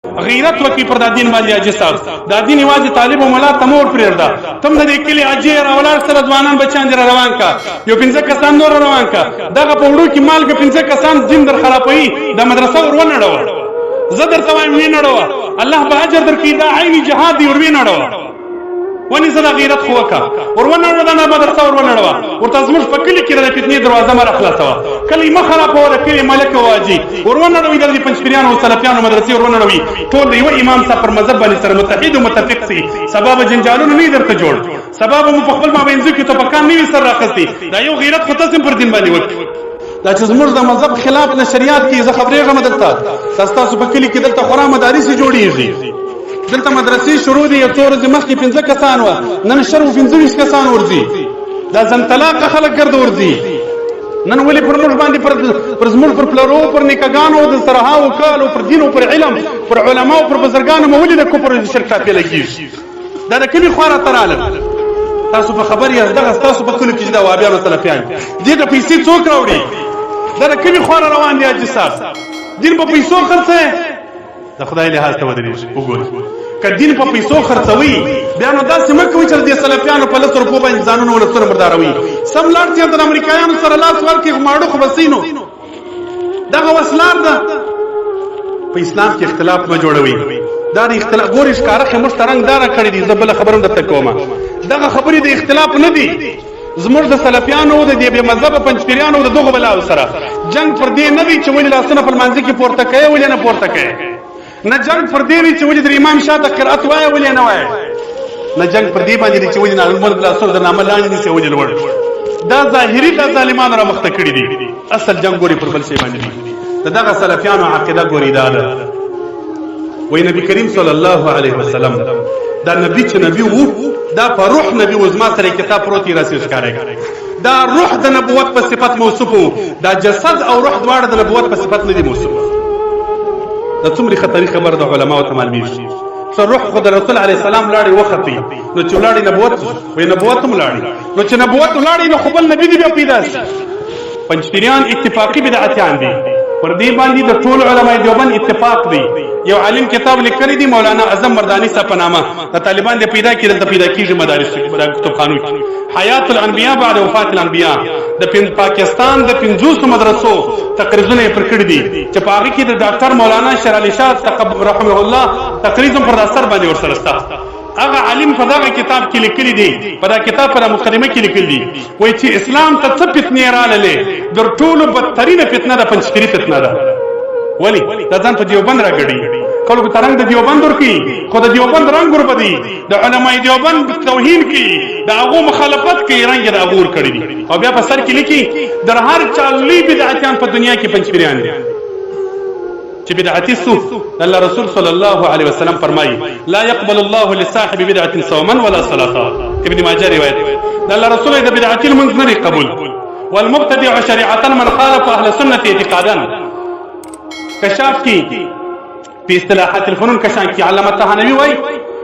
غیرت وکي پر د دین باندې حاجي صاحب دا دین یوازې طالب او ملا ته مور پرېږده تم د دې کلي حاجي راولاړ سره ځوانان بچیان دې روان کا یو 15 کسان نور روان کا دغه په وړو کې مالګه 15 کسان دین در خرابوي د مدرسه ور ونړوه زه درته وایم وینړوه الله به اجر درکړي دا عیني جهاد دی ور وینړوه ونیسه دا غیرت خو وکړه ور ونړوه دا مدرسه ور ونړوه ورته زموږ په کلي کې د فتنې دروازه مه راخلاصوه کلي مه خرابوه د کلي ملک او حاجي ور ونړوئ دغه پنجپیریانو او سلفیانو مدرسې ور ونړوئ ټول د یوه امام صاحب پر مذهب باندې سره متحد او متفق سي سبا به جنجالونه نه وي درته جوړ سبا به مو په خپل مابینځو کې توپکان نه وي سر راخیستي دا یو غیرت خو تاسو پر دین باندې وکړي دا چې زموږ د مذهب خلاف نشریات کې زه خبرېږم دلته تاسو په کلي کې دلته خورا مدارس جوړېږي دلته مدرسې شروع دي یو څو ورځې مخکې 15 کسان وه نن شر 25 کسان ورځي دا ځن طلاقه خلک ګرد ورځي نن ولې پر موږ باندې پر زموږ پر پلرو پر نیکګانو د سرهاو کالو پر دین او پر علم پر علماو پر بزرګانو مو ولې د کفر او شرک ټاپې لګېږي دا د کومې خوا راته راغلل تاسو په خبر یاست دغه ستاسو په کلو کې چې دا وهابیان او سلفیان دې ته پیسې څوک راوړي دا د کومې خوا را روان دي حاجي صاحب دین په پیسو خرڅوي د خدای لحاظ ته ودرېږي وګورئ که دین په پیسو خرڅوي بیا نو داسې مه کوئ چې د سلفیانو په 100 روپو باندې ځانونه ولسونه مرداروي سم لاړ چې د امریکایانو سره لاس ورکړي ماړو خو بسي نو دغه وسلار ده په اسلام کې اختلاف مه جوړوي دا د اختلاف ګورې ښکاره ښې موږ ته رنګداره کړي دي زه بله خبره هم درته کومه دغه خبرې د اختلاف نه دي زموږ د سلفیانو د دې بې مذهبه پنجپیریانو د دغو بلاو سره جنګ پر دې نه وي چې ولې لاسونه په لمانځه کې پورته کوې ولې نه پورته کوې نه جنگ پر دې وي چې ولې د امام شاته قرأت وایه ولې نه وایه نه جنگ پر دې باندې دی چې ولې نالمول بلاسور د نامه لاندې نیسي ولې لوړ دا ظاهري دا ظالمان را مخته کړي دي اصل جنگ ګوري پر بل شی باندې د دغه سلفیانو عقیده ګوري دا ده وایي نبي کریم صلی الله علیه وسلم دا نبی چې نبی وو دا په روح نبی و زما سره کتاب پروت یې راسې ښکاره دا روح د نبوت په صفت موصوف و دا جسد او روح دواړه د نبوت په صفت نه دي موصوف دا څومره خطري خبر د علماو ته معلومیږي چې روح خو د رسول علیه السلام لاړې وختي نو چې ولاړې نبوت وایي نبوت هم لاړې نو چې نبوت ولاړې نو خو بل نبي دي بیا پیدا شي پنجپیریان اتفاقي بدعتیان دي پر دې باندې د ټول علماء دیوبند اتفاق دی یو عالم کتاب لیکلی دی مولانا اعظم مردانی صاحب په نامه د طالبان د پیدا کېدل ته پیدا کېږي مدارس د کتابخانو کې حیات الانبیاء بعد وفات الانبیاء د پاکستان د 50 مدرسو تقریرونه پر کړی دي چې په هغه کې د ډاکټر مولانا شیر علي شاه رحمه الله تقریر پر اثر باندې ورسره ستا هغه عالم په دغه کتاب کې لیکلی دی په دا کتاب په مقدمه کې لیکلی دی وایي چې اسلام ته څه فتنې راللې در ټولو بدترینه فتنه د پنجپیري فتنه ده ولی دا ځان په دیوبند راګړي خلکو ته رنګ د دیوبند ورکوي خو د دیوبند رنګ وربدي د علماء دیوبند توهین کوي د هغو مخالفت کوي رنګ د هغو ورکړي دي او بیا په سر کې لیکي در هر چا لوی بدعتیان په دنیا کې پنجپیریان دي چې بدعتي سو الله رسول صلی الله علیه وسلم فرمایي لا يقبل الله لصاحب بدعه صوما ولا صلاه ابن ماجه روایت الله رسول د بدعتي المنذ نه قبول والمبتدع شريعه من خالف اهل سنه اعتقادا کشاف کی په اصطلاحات الفنون کشان کی علامه طحاوی وای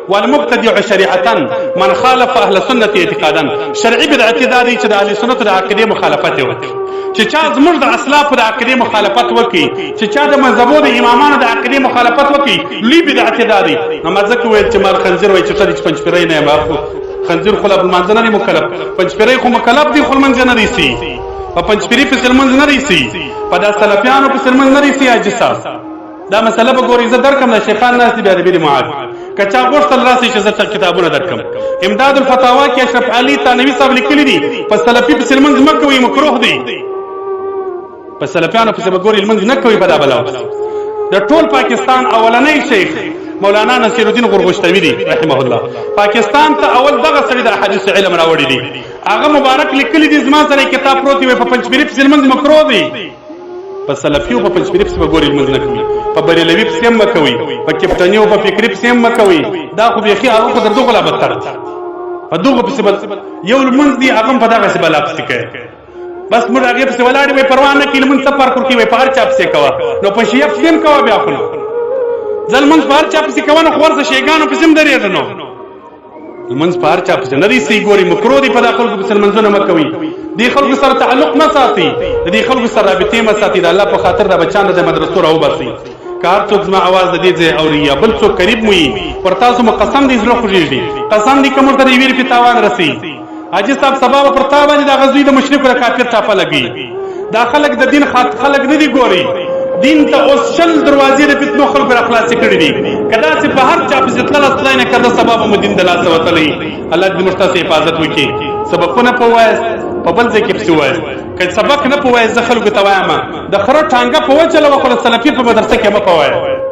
والمبتدع شريعه من خالف اهل سنه اعتقادا شرعي بدعتي دادي چې د اهل سنت د عقیده مخالفت وکړي چې چا زموږ د اسلاف د عقیده مخالفت وکړي چې چا د مذهبو د امامانو د عقیده مخالفت وکړي لوی بدعتي دادي نماز کې ویل چې مال خنزیر وای چې څه پنځپیری نه ما خنزیر خو له منځ نه مکلف پنځپیری خو مکلف دي خو منځ نه ریسي په پنځپیری په سلمنځ نه ریسي په د سلفیانو په سلمنځ نه ریسي اجساس دا مسله به ګورې زه درکم نه شیخان ناس دي بیا د بیر معاد که چا غوښتل راسي چې زه کتابونه درکم امداد الفتاوا کې اشرف علي تانوي صاحب لیکلي دي په سلفي په سلمنځ مه کوئ مکروه دي په سلفیانو پسې به ګورې لمونځ نه کوي په دا بلا د ټول پاکستان اولنی شیخ مولانا نصیر الدین غرغشتوی دی رحمه الله پاکستان ته اول دغه سړي د احادیث علم راوړی دی هغه مبارک لیکلی دی زما سره کتاب پروت وي په پنځپیری په لمونځ مکروه دی په سلفیو په پنځپیری په ګورې لمونځ نه کوي په بریلوي په سیم مکوي په کپټنی او په فکری په سیم مکوي دا خو بيخي هغه خو دردو غلا بدتر په دغه په یو لمونځ دی هغه په دغه څه بلا پسې کوي بس موږ هغه په ولاړې وي پروا نه کړي لمونځ سفر کوي په هر چا پسې کوا نو په شیف سیم کوا بیا خو ځلمنځ په هر چا پسې کوا نو خورځ شیګانو پسې هم درېږي نو لمونځ په هر چا پسې نه دی سي ګوري مکرو دی په داخل کې لمونځونه مکوي دی خلکو سره تعلق نه ساتي دی خلکو سره رابطې ما ساتي د الله په خاطر د بچانو د مدرسو راو باسي کار څوک زما आवाज د دې ځای اوري یا بل څوک قریب مو وي پر تاسو مو قسم دې زړه خوږېږي قسم دې که موږ ته د یوې روپۍ تاوان رسي حاجي صاحب سبا به پر تا باندې د غزوی د مشرکو د کافر ټاپه لګي دا خلک د دین خلک نه دي ګوري دین ته اوس شل دروازې د فتنو خلکو را خلاصې کړي دي که داسې په هر چا پسې تلله خدای نه کرده سبا به مو دین د لاسه وتلی الله دې موږ تاسې حفاظت وکړي سبقونه په وایاست په بل ځای کې پسې ووایاست که سبق نه په وایاست زه خلکو ته وایم د خره ټانګه په وچلوه خو د سلفي په مدرسه کې مه په وایه